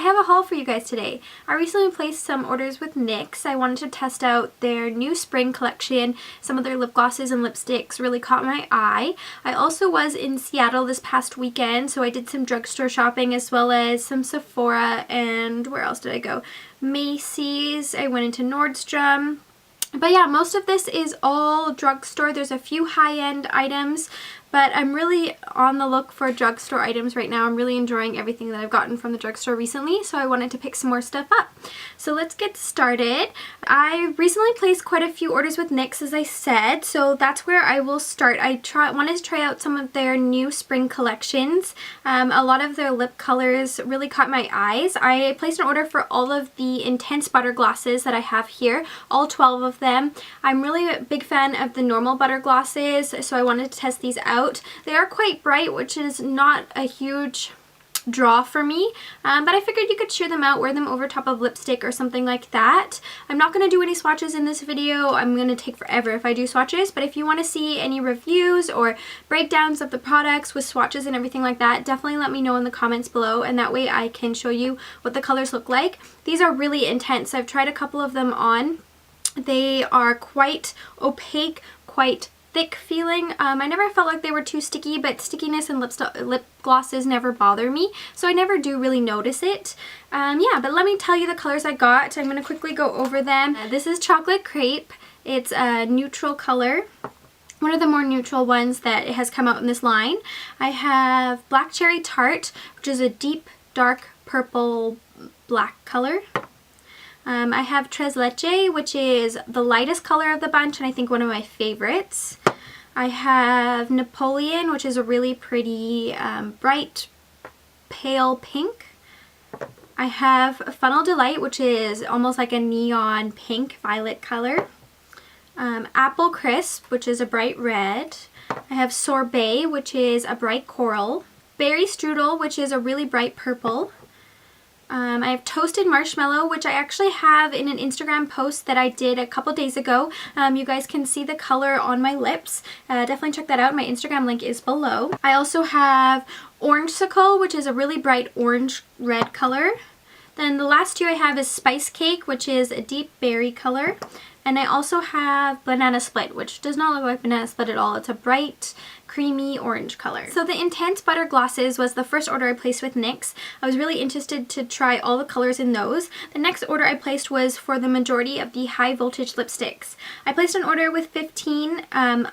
have a haul for you guys today. I recently placed some orders with NYX. I wanted to test out their new spring collection. Some of their lip glosses and lipsticks really caught my eye. I also was in Seattle this past weekend, so I did some drugstore shopping as well as some Sephora, and where else did I go? Macy's. I went into Nordstrom. But yeah, most of this is all drugstore. There's a few high-end items, but I'm really on the look for drugstore items right now. I'm really enjoying everything that I've gotten from the drugstore recently, so I wanted to pick some more stuff up. So let's get started. I recently placed quite a few orders with NYX, as I said, so that's where I will start. I wanted to try out some of their new spring collections. A lot of their lip colors really caught my eyes. I placed an order for all of the Intense Butter glosses that I have here, all 12 of them. I'm really a big fan of the normal butter glosses, so I wanted to test these out. They are quite bright, which is not a huge draw for me, but I figured you could sheer them out, wear them over top of lipstick or something like that. I'm not going to do any swatches in this video. I'm going to take forever if I do swatches, but if you want to see any reviews or breakdowns of the products with swatches and everything like that, definitely let me know in the comments below, and that way I can show you what the colors look like. These are really intense. I've tried a couple of them on. They are quite opaque, quite thick feeling. I never felt like they were too sticky, but stickiness in lip glosses never bother me, so I never do really notice it. Yeah, but let me tell you the colors I got. I'm going to quickly go over them. This is Chocolate Crepe. It's a neutral color. One of the more neutral ones that has come out in this line. I have Black Cherry Tart, which is a deep, dark purple black color. I have Tres Leche, which is the lightest color of the bunch and I think one of my favorites. I have Napoleon, which is a really pretty bright pale pink. I have Funnel Delight, which is almost like a neon pink violet color. Apple Crisp, which is a bright red. I have Sorbet, which is a bright coral. Berry Strudel, which is a really bright purple. I have Toasted Marshmallow, which I actually have in an Instagram post that I did a couple days ago. You guys can see the color on my lips. Definitely check that out. My Instagram link is below. I also have Orangesicle, which is a really bright orange-red color. Then the last two I have is Spice Cake, which is a deep berry color. And I also have Banana Split, which does not look like Banana Split at all. It's a bright, creamy orange color. So the Intense Butter Glosses was the first order I placed with NYX. I was really interested to try all the colors in those. The next order I placed was for the majority of the high voltage lipsticks. I placed an order with 15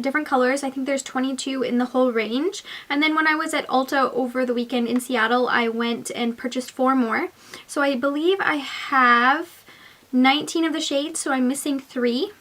different colors. I think there's 22 in the whole range. And then when I was at Ulta over the weekend in Seattle, I went and purchased 4 more. So I believe I have 19 of the shades, so I'm missing 3.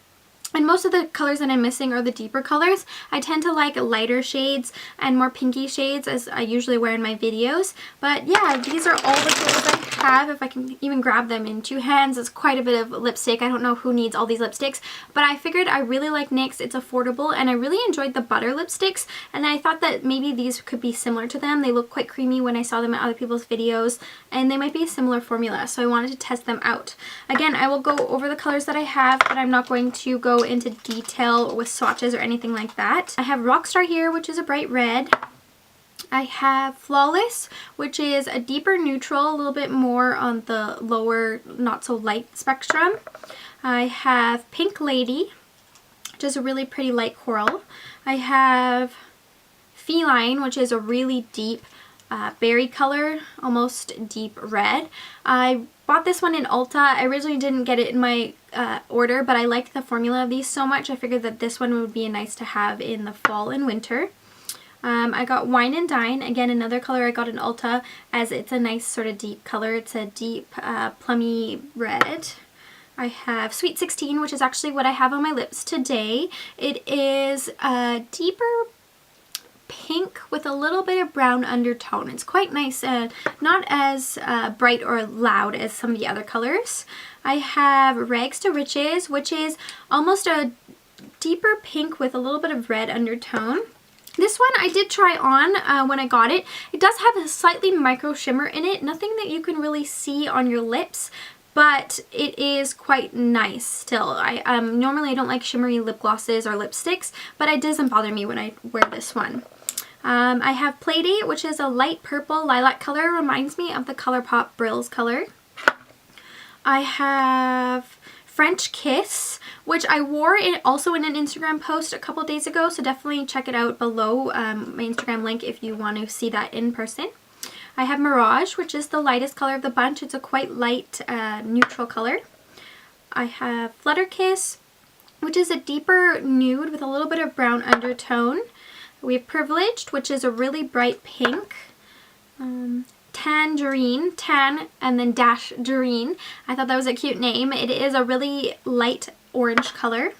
And most of the colors that I'm missing are the deeper colors. I tend to like lighter shades and more pinky shades, as I usually wear in my videos. But yeah, these are all the colors I have. If I can even grab them in 2 hands, it's quite a bit of lipstick. I don't know who needs all these lipsticks, but I figured I really like NYX. It's affordable, and I really enjoyed the butter lipsticks, and I thought that maybe these could be similar to them. They look quite creamy when I saw them in other people's videos, and they might be a similar formula, so I wanted to test them out. Again, I will go over the colors that I have, but I'm not going to go into detail with swatches or anything like that. I have Rockstar here, which is a bright red. I have Flawless, which is a deeper neutral, a little bit more on the lower, not so light spectrum. I have Pink Lady, which is a really pretty light coral. I have Feline, which is a really deep berry color, almost deep red. I bought this one in Ulta. I originally didn't get it in my order, but I liked the formula of these so much I figured that this one would be nice to have in the fall and winter. I got Wine and Dine, again another color I got in Ulta, as it's a nice sort of deep color. It's a deep plummy red. I have Sweet 16, which is actually what I have on my lips today. It is a deeper pink with a little bit of brown undertone. It's quite nice, not as bright or loud as some of the other colors. I have Rags to Riches, which is almost a deeper pink with a little bit of red undertone. This one I did try on when I got it. It does have a slightly micro shimmer in it, nothing that you can really see on your lips, but it is quite nice still. Normally I don't like shimmery lip glosses or lipsticks, but it doesn't bother me when I wear this one. I have Playdate, which is a light purple lilac color. Reminds me of the ColourPop Brills color. I have French Kiss, which I wore it also in an Instagram post a couple days ago, so definitely check it out below my Instagram link if you want to see that in person. I have Mirage, which is the lightest color of the bunch. It's a quite light neutral color. I have Flutter Kiss, which is a deeper nude with a little bit of brown undertone. We have Privileged, which is a really bright pink. Tangerine, tan, and then dash Doreen. I thought that was a cute name. It is a really light orange color.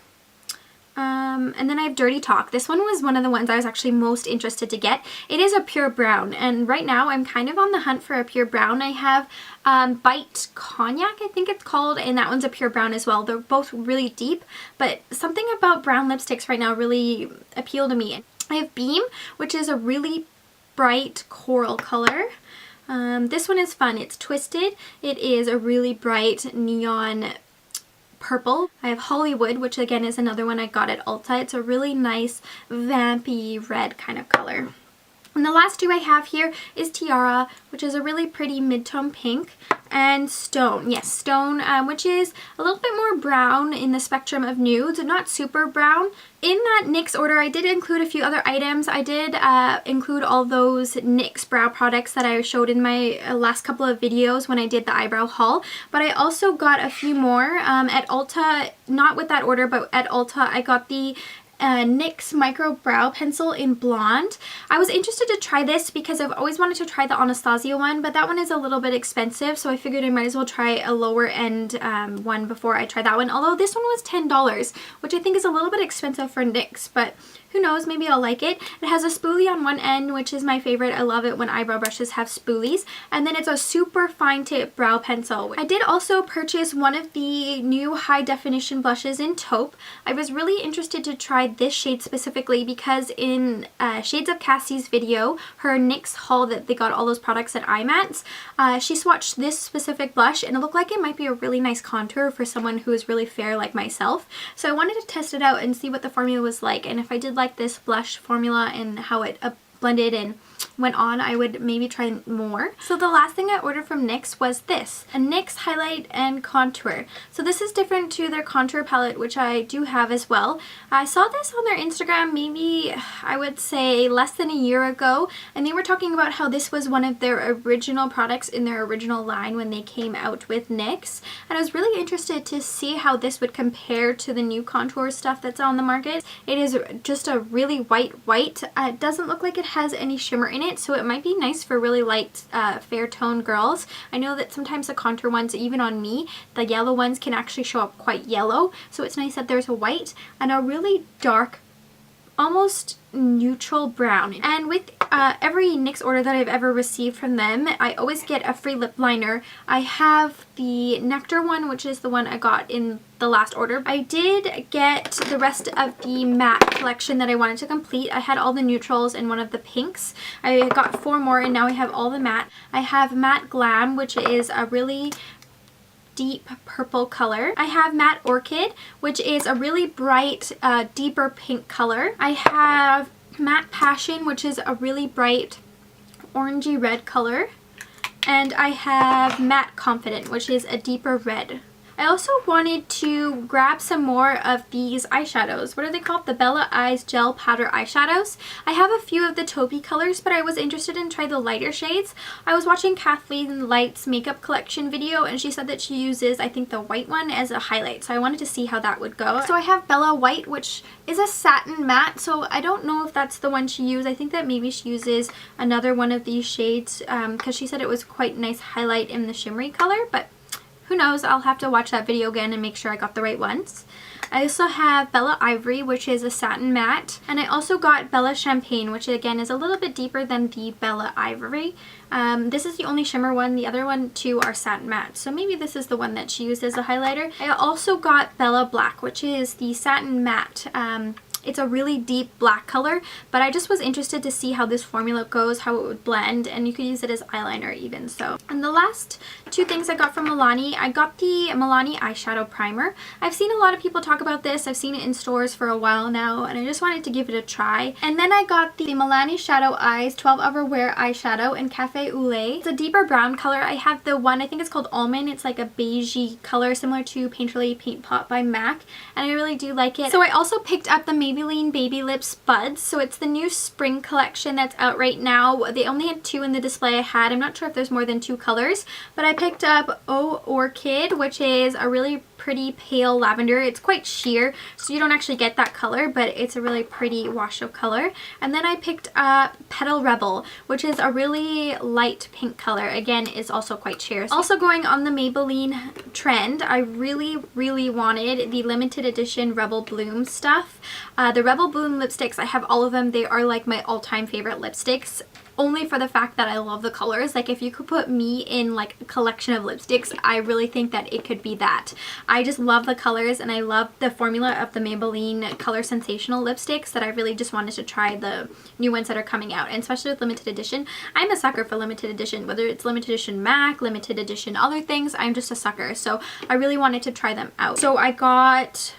And then I have Dirty Talk. This one was one of the ones I was actually most interested to get. It is a pure brown, and right now I'm kind of on the hunt for a pure brown. I have Bite Cognac, I think it's called, and that one's a pure brown as well. They're both really deep, but something about brown lipsticks right now really appeal to me. I have Beam, which is a really bright coral color. This one is fun. It's twisted. It is a really bright neon purple. I have Hollywood, which again is another one I got at Ulta. It's a really nice vampy red kind of color. And the last two I have here is Tiara, which is a really pretty mid-tone pink, and Stone. Yes, Stone, which is a little bit more brown in the spectrum of nudes, not super brown. In that NYX order, I did include a few other items. I did include all those NYX brow products that I showed in my last couple of videos when I did the eyebrow haul, but I also got a few more at Ulta, not with that order, but at Ulta I got the NYX Micro Brow Pencil in Blonde. I was interested to try this because I've always wanted to try the Anastasia one, but that one is a little bit expensive, so I figured I might as well try a lower end one before I try that one. Although this one was $10, which I think is a little bit expensive for NYX, but who knows, maybe I'll like it. It has a spoolie on one end, which is my favorite. I love it when eyebrow brushes have spoolies. And then it's a super fine tip brow pencil. I did also purchase one of the new high definition blushes in Taupe. I was really interested to try this shade specifically because in Shades of Cassie's video, her NYX haul that they got all those products at IMATS, she swatched this specific blush and it looked like it might be a really nice contour for someone who is really fair like myself. So I wanted to test it out and see what the formula was like, and if I did like this blush formula and how it blended and went on, I would maybe try more. So the last thing I ordered from NYX was this, a NYX Highlight and Contour. So this is different to their contour palette, which I do have as well. I saw this on their Instagram maybe, I would say, less than a year ago, and they were talking about how this was one of their original products in their original line when they came out with NYX, and I was really interested to see how this would compare to the new contour stuff that's on the market. It is just a really white. It doesn't look like it has any shimmer in it, so it might be nice for really light fair tone girls. I know that sometimes the contour ones, even on me, the yellow ones can actually show up quite yellow, so it's nice that there's a white and a really dark, almost neutral brown. And with every NYX order that I've ever received from them, I always get a free lip liner. I have the Nectar one, which is the one I got in the last order. I did get the rest of the matte collection that I wanted to complete. I had all the neutrals and one of the pinks. I got 4 more and now I have all the matte. I have matte Glam, which is a really deep purple color. I have matte Orchid, which is a really bright, deeper pink color. I have matte Passion, which is a really bright orangey red color. And I have matte Confident, which is a deeper red. I also wanted to grab some more of these eyeshadows. What are they called? The Bella Eyes Gel Powder Eyeshadows. I have a few of the taupey colors, but I was interested in try the lighter shades. I was watching Kathleen Light's makeup collection video, and she said that she uses, I think, the white one as a highlight, so I wanted to see how that would go. So I have Bella White, which is a satin matte, so I don't know if that's the one she used. I think that maybe she uses another one of these shades because she said it was quite nice highlight in the shimmery color, but who knows, I'll have to watch that video again and make sure I got the right ones. I also have Bella Ivory, which is a satin matte, and I also got Bella Champagne, which again is a little bit deeper than the Bella Ivory. This is the only shimmer one. The other one two are satin matte, so maybe this is the one that she used as a highlighter. I also got Bella Black, which is the satin matte It's a really deep black color, but I just was interested to see how this formula goes, how it would blend, and you could use it as eyeliner even. So, and the last two things I got from Milani, I got the Milani Eyeshadow Primer. I've seen a lot of people talk about this. I've seen it in stores for a while now, and I just wanted to give it a try. And then I got the Milani Shadow Eyes 12-Hour Wear Eyeshadow in Cafe Au Lait. It's a deeper brown color. I have the one, I think it's called Almond. It's like a beigey color similar to Painterly Paint Pot by MAC, and I really do like it. So I also picked up the Maybelline Baby Lips Buds. So it's the new spring collection that's out right now. They only had two in the display I had. I'm not sure if there's more than two colors, but I picked up Orchid, which is a really pretty pale lavender. It's quite sheer, so you don't actually get that color, but it's a really pretty wash of color. And then I picked up Petal Rebel, which is a really light pink color. Again, is also quite sheer. Also going on the Maybelline trend, I really wanted the limited edition Rebel Bloom stuff. The Rebel Bloom lipsticks, I have all of them. They are like my all-time favorite lipsticks, only for the fact that I love the colors. Like, if you could put me in like a collection of lipsticks, I really think that it could be that. I just love the colors, and I love the formula of the Maybelline Color Sensational lipsticks, that I really just wanted to try the new ones that are coming out, and especially with limited edition. I'm a sucker for limited edition, whether it's limited edition MAC, limited edition other things, I'm just a sucker. So I really wanted to try them out. So I got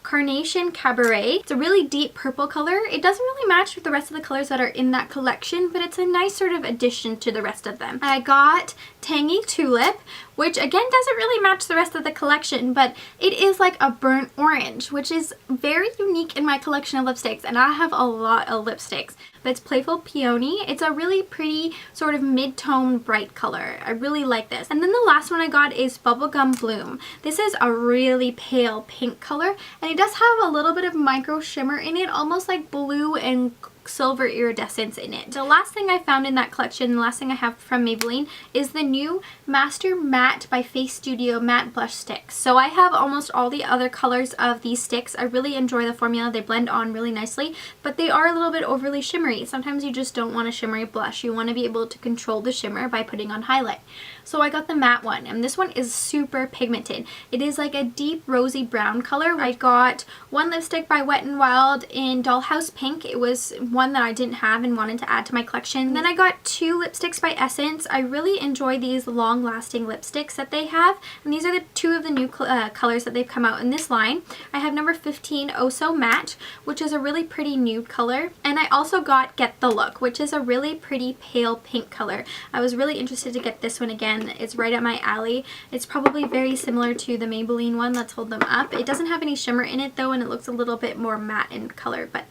Carnation Cabernet. It's a really deep purple color. It doesn't really match with the rest of the colors that are in that collection, but it's a nice sort of addition to the rest of them. I got Tangy Tulip, which again doesn't really match the rest of the collection, but it is like a burnt orange, which is very unique in my collection of lipsticks, and I have a lot of lipsticks. But it's Playful Peony. It's a really pretty sort of mid-tone bright color. I really like this. And then the last one I got is Bubblegum Bloom. This is a really pale pink color, and it does have a little bit of micro shimmer in it, almost like blue and silver iridescence in it. The last thing I found in that collection, the last thing I have from Maybelline, is the new Master Matte by Face Studio Matte Blush Sticks. So I have almost all the other colors of these sticks. I really enjoy the formula. They blend on really nicely, but they are a little bit overly shimmery. Sometimes you just don't want a shimmery blush. You want to be able to control the shimmer by putting on highlight. So I got the matte one, and this one is super pigmented. It is like a deep rosy brown color. I got one lipstick by Wet n Wild in Dollhouse Pink. It was one that I didn't have and wanted to add to my collection. And then I got two lipsticks by Essence. I really enjoy these long-lasting lipsticks that they have, and these are the two of the new colors that they've come out in this line. I have number 15 Oh So Matte, which is a really pretty nude color, and I also got Get the Look, which is a really pretty pale pink color. I was really interested to get this one again. It's right up my alley. It's probably very similar to the Maybelline one. Let's hold them up. It doesn't have any shimmer in it though, and it looks a little bit more matte in color, but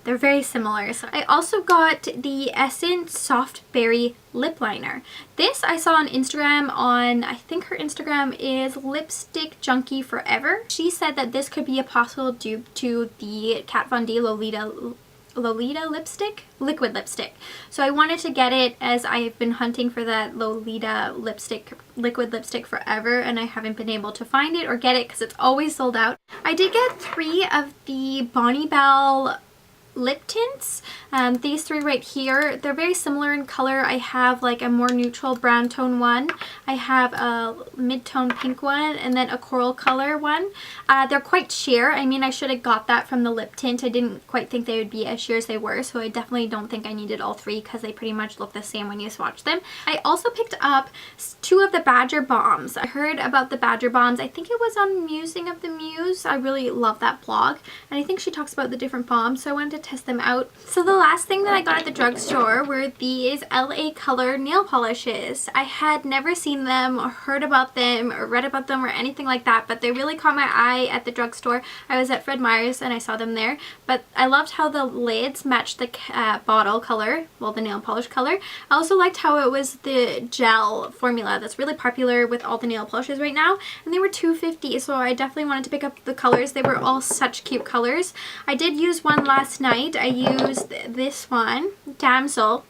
they're very similar. So I also got the Essence Soft Berry Lip Liner. This I saw on Instagram on, I think her Instagram is Lipstick Junkie Forever. She said that this could be a possible dupe to the Kat Von D Lolita lipstick, liquid lipstick. So I wanted to get it, as I've been hunting for that Lolita lipstick, liquid lipstick forever, and I haven't been able to find it or get it because it's always sold out. I did get 3 of the Bonnie Bell lip tints. These 3 right here, they're very similar in color. I have like a more neutral brown tone one, I have a mid-tone pink one, and then a coral color one. They're quite sheer. I mean, I should have got that from the lip tint. I didn't quite think they would be as sheer as they were, so I definitely don't think I needed all 3 because they pretty much look the same when you swatch them. I also picked up 2 of the Badger Bombs. I heard about the Badger Bombs. I think it was on Musing of the Muse. I really love that blog, and I think she talks about the different bombs, so I wanted to test them out. So the last thing that I got at the drugstore were these LA Color nail polishes. I had never seen them or heard about them or read about them or anything like that, but they really caught my eye at the drugstore. I was at Fred Meyer's and I saw them there, but I loved how the lids matched the bottle color, well, the nail polish color. I also liked how it was the gel formula that's really popular with all the nail polishes right now, and they were $2.50, so I definitely wanted to pick up the colors. They were all such cute colors. I did use one last night. I used this one, Damsel,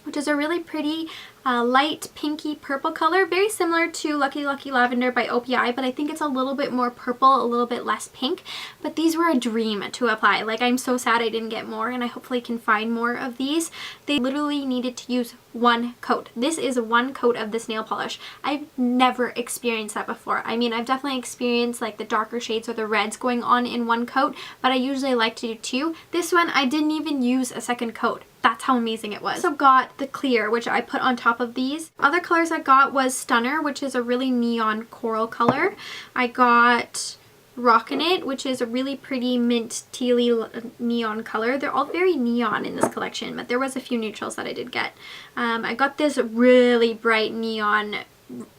which is a really pretty light pinky purple color, very similar to Lucky Lucky Lavender by OPI, but I think it's a little bit more purple, a little bit less pink. But these were a dream to apply. Like, I'm so sad I didn't get more, and I hopefully can find more of these. They literally needed to use one coat. This is one coat of this nail polish. I've never experienced that before. I mean, I've definitely experienced like the darker shades or the reds going on in one coat, but I usually like to do two. This one, I didn't even use a second coat. That's how amazing it was. Also got the clear, which I put on top of these. Other colors I got was Stunner, which is a really neon coral color. I got Rockin' It, which is a really pretty mint tealy neon color. They're all very neon in this collection, but there was a few neutrals that I did get. I got this really bright neon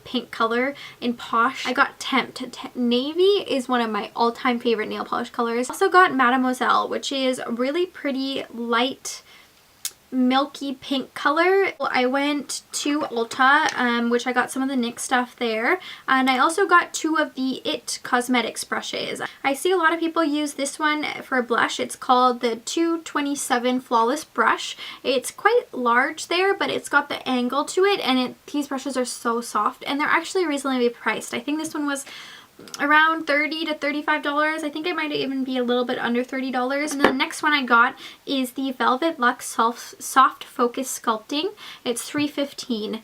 pink color in Posh. I got Tempt. Navy is one of my all-time favorite nail polish colors. Also got Mademoiselle, which is a really pretty light milky pink color. I went to Ulta, which I got some of the NYX stuff there, and I also got two of the IT Cosmetics brushes. I see a lot of people use this one for a blush. It's called the 227 Flawless Brush. It's quite large there, but it's got the angle to it, and these brushes are so soft, and they're actually reasonably priced. I think this one was around $30 to $35. I think it might even be a little bit under $30. And the next one I got is the Velvet Luxe Soft Focus Sculpting. It's $3.15.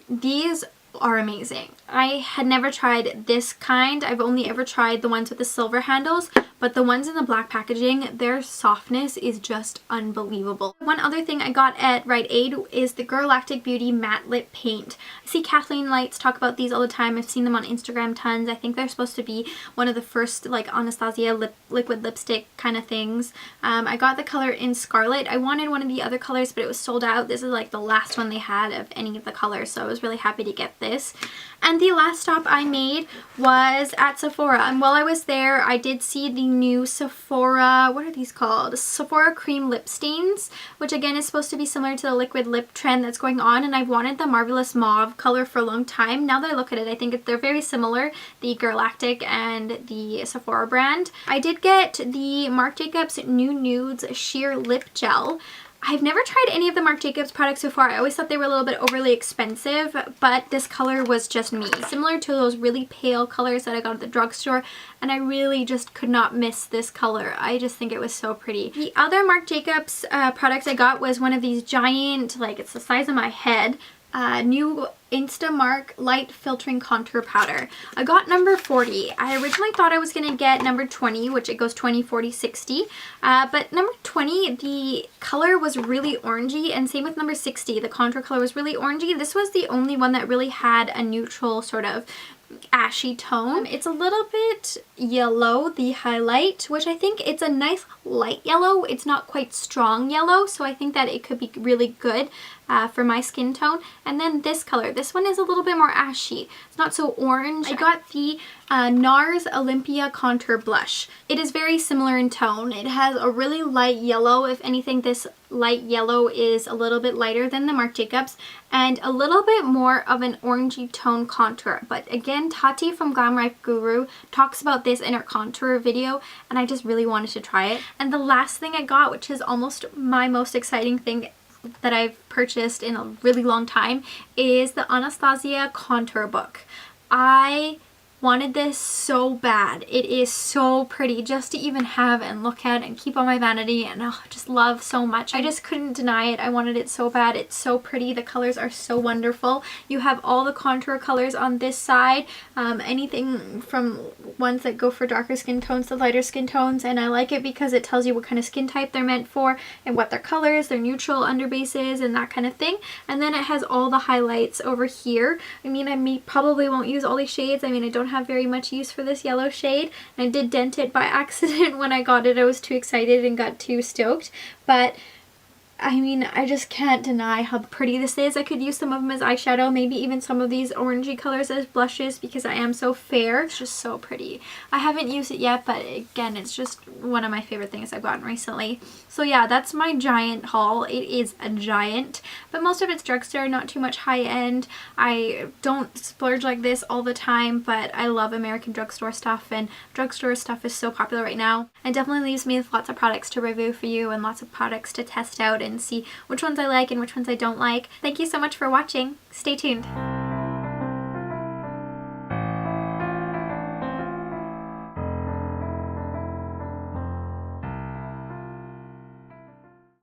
These are amazing. I had never tried this kind. I've only ever tried the ones with the silver handles, but the ones in the black packaging, their softness is just unbelievable. One other thing I got at Rite Aid is the Galactic Beauty Matte Lip Paint. I see Kathleen Lights talk about these all the time. I've seen them on Instagram tons. I think they're supposed to be one of the first like Anastasia liquid lipstick kind of things. I got the color in Scarlet. I wanted one of the other colors, but it was sold out. This is like the last one they had of any of the colors, so I was really happy to get this. And the last stop I made was at Sephora, and while I was there I did see the new Sephora, what are these called? Sephora Cream Lip Stains, which again is supposed to be similar to the liquid lip trend that's going on, and I've wanted the Marvelous Mauve color for a long time. Now that I look at it, I think they're very similar, the Galactic and the Sephora brand. I did get the Marc Jacobs New Nudes Sheer Lip Gel. I've never tried any of the Marc Jacobs products so far. I always thought they were a little bit overly expensive, but this color was just me. Similar to those really pale colors that I got at the drugstore, and I really just could not miss this color. I just think it was so pretty. The other Marc Jacobs product I got was one of these giant, like it's the size of my head, new Instamark Light Filtering Contour Powder. I got number 40. I originally thought I was going to get number 20, which it goes 20, 40, 60. But number 20, the color was really orangey, and same with number 60. The contour color was really orangey. This was the only one that really had a neutral sort of ashy tone. It's a little bit yellow, the highlight, which I think it's a nice light yellow. It's not quite strong yellow, so I think that it could be really good for my skin tone. And then this color, this one is a little bit more ashy. It's not so orange. I got the Nars Olympia Contour Blush. It is very similar in tone. It has a really light yellow. If anything, this light yellow is a little bit lighter than the Marc Jacobs, and a little bit more of an orangey tone contour. But again, Tati from Glam Life Guru talks about this in her contour video, and I just really wanted to try it. And the last thing I got, which is almost my most exciting thing that I've purchased in a really long time, is the Anastasia contour book. I wanted this so bad. It is so pretty just to even have and look at and keep on my vanity, and just love so much. I just couldn't deny it. I wanted it so bad. It's so pretty. The colors are so wonderful. You have all the contour colors on this side, anything from ones that go for darker skin tones to lighter skin tones, and I like it because it tells you what kind of skin type they're meant for and what their colors, their neutral underbases, and that kind of thing. And then it has all the highlights over here. I mean, I probably won't use all these shades. I mean, I don't have very much use for this yellow shade, and I did dent it by accident when I got it. I was too excited and got too stoked, but I mean, I just can't deny how pretty this is. I could use some of them as eyeshadow, maybe even some of these orangey colors as blushes because I am so fair. It's just so pretty. I haven't used it yet, but again, it's just one of my favorite things I've gotten recently. So yeah, that's my giant haul. It is a giant, but most of it's drugstore, not too much high end. I don't splurge like this all the time, but I love American drugstore stuff, and drugstore stuff is so popular right now. It definitely leaves me with lots of products to review for you and lots of products to test out and and see which ones I like and which ones I don't like. Thank you so much for watching. Stay tuned.